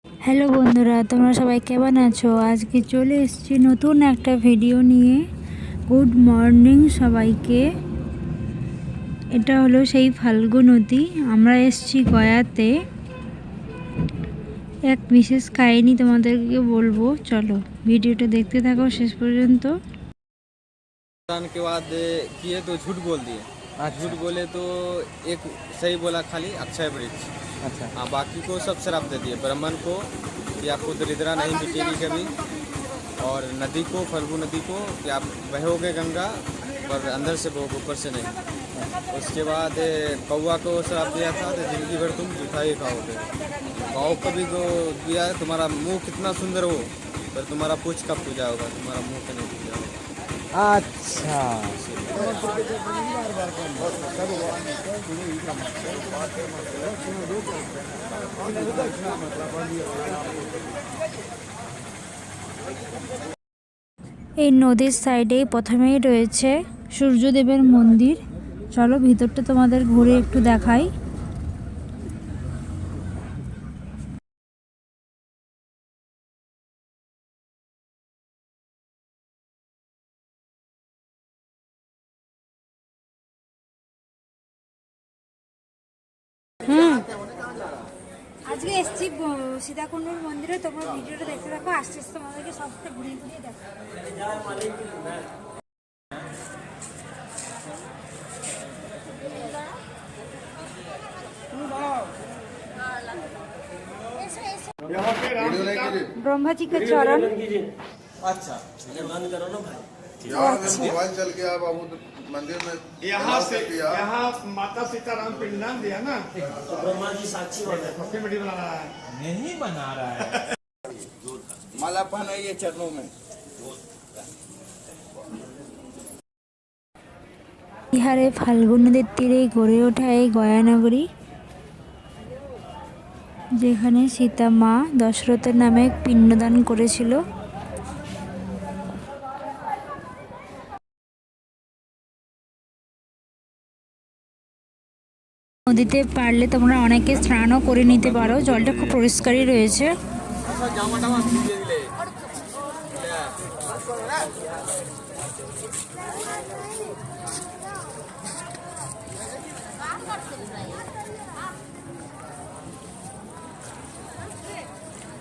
Hello বন্ধুরা, তোমরা সবাই কেমন আছো? আজকে চলে এসেছি নতুন একটা ভিডিও নিয়ে। গুড মর্নিং সবাইকে। এটা হলো সেই ফাল্গু নদী। আমরা এসেছি গয়াতে। এক বিশেষ কাহিনী তোমাদেরকে বলবো, চলো ভিডিওটা দেখতে থাকো শেষ পর্যন্ত। के बाद किए तो झूठ बोल दिए। झूठ बोले तो एक सही बोला खाली अक्षय वृक्ष। अच्छा। हाँ, बाकी को सब शराब दे दिए। ब्राह्मण को कि आपको दरिद्रा नहीं मिटेगी कभी, और नदी को, फल्गु नदी को कि आप बहोगे गंगा पर अंदर से बहोगे, ऊपर से नहीं। उसके बाद कौवा को शराब दिया था तो जिंदगी भर तुम जूठा ही खाओगे। गाँव को भी तो दिया है, तुम्हारा मुंह कितना सुंदर हो पर तुम्हारा पूछ कब पूजा होगा, तुम्हारा मुंह का नहीं पूजा होगा। अच्छा। এই নদীর সাইডে প্রথমেই রয়েছে সূর্যদেবের মন্দির। চলো ভিতরটা তোমাদের ঘুরে একটু দেখাই। আজকে এসছি সীতাকুণ্ডুর মন্দিরে। তোমরা ভিডিওটা দেখতে থাকো, আস্তে আস্তে তোমাদেরকে সবটা ঘুরিয়ে ঘুরিয়ে দেখো। ब्रह्मा जी के चरण। अच्छा, बंद करो ना भाई। यार मोबाइल चल गया बाबू मंदिर में। यहाँ से यहाँ माता सीताराम पिंडदान दिया ना, तो ब्रह्मा जी साक्षी बने। पक्की मिट्टी बना रहा है। नहीं बना रहा है। माला पहनाइए चरणों में। বিহারে ফাল্গু নদীর তীরে গড়ে ওঠা এই গয়ানগরী, যেখানে সীতা মা দশরথের নামে এক পিণ্ডদান করেছিল। নদীতে পারলে তোমরা অনেকে স্নানও করে নিতে পারো, জলটা খুব পরিষ্কারই রয়েছে।